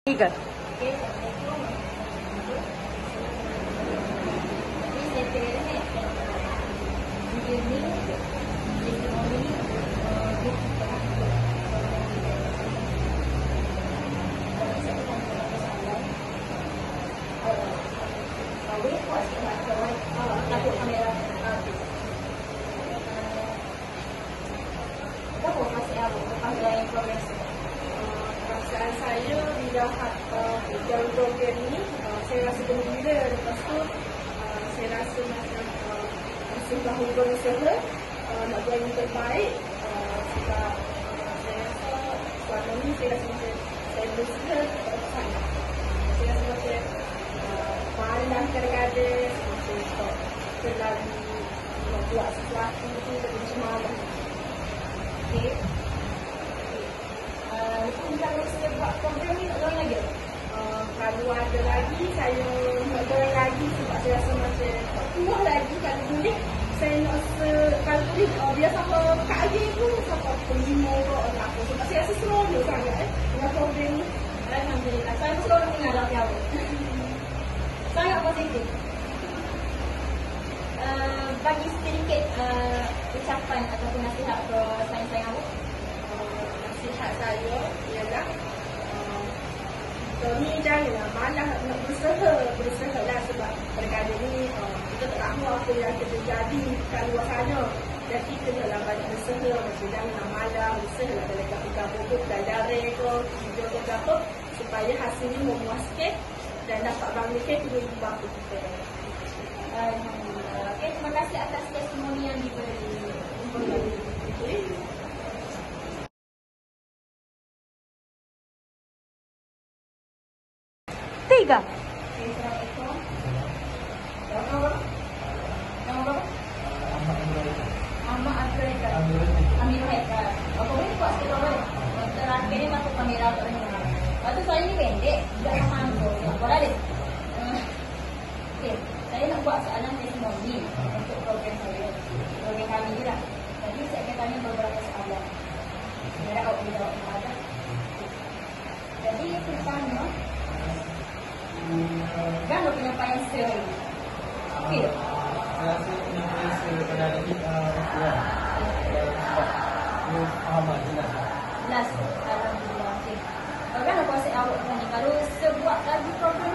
Tiga. Okey, Assalamualaikum. Jadi saya kira ni video ni testimoni perasaan saya bila dalam program ni, saya rasa gembira. Lepas tu saya rasa macam masih bahu berusaha nak buat yang terbaik. Sebab saya rasa selama ni saya rasa macam saya berusaha tak sangat. Saya rasa macam malas kadang-kadang, macam tak terlalu nak buat sesuatu tu tapi macam malas. okey. Kalau saya buat program ni nak join lagi? Kalau ada lagi, saya nak join lagi sebab saya rasa macam tak puas lagi. Kalau boleh, saya nak kalau boleh biar sampai Kak Agi tu sampai pukul 5 ke atau apa. Sebab saya rasa seronok sangat dengan program ni. Alhamdulillah, saya pun seronok dengar dari awak. Sangat positif. Bagi sedikit ucapan ataupun nasihat ke sayang-sayang awak. Nasihat saya ialah kita ni janganlah malas nak berusaha lah sebab kadang-kadang ni kita tak tahu apa yang kita jadi kat luar sana. Jadi kita nak banyak berusaha, macam janganlah malas, berusaha lah dalam gabung-gabung tu, belajar ke, video ke apa, supaya hasilnya memuaskan dan dapat bangkitkan tujuan bangsa kita. Alhamdulillah. Okey, terima kasih atas testimoni yang diberi. Okay. Tiga. Assalamualaikum. Nama apa? Nama apa? Ahmad Azraika. Amirul Haikal. Apa boleh buat sikit boleh? Terakhir ni masuk kamera tak dengar. Lepas tu soalan ni pendek. Tak mampu. Boleh deh. Okey, saya nak buat soalan testimoni untuk program saya. Program kami je lah. Jadi saya akan tanya beberapa soalan. Saya awak boleh jawab apa? Jadi yang pertama, kan penyampaian seri. Okey. Saya rasa penyampaian seri pada hari ini kurang. Sebab Muhammad jelas. Jelas. Alhamdulillah. Okey. Bagaimana kuasa awak ni? Kalau sebuah lagi program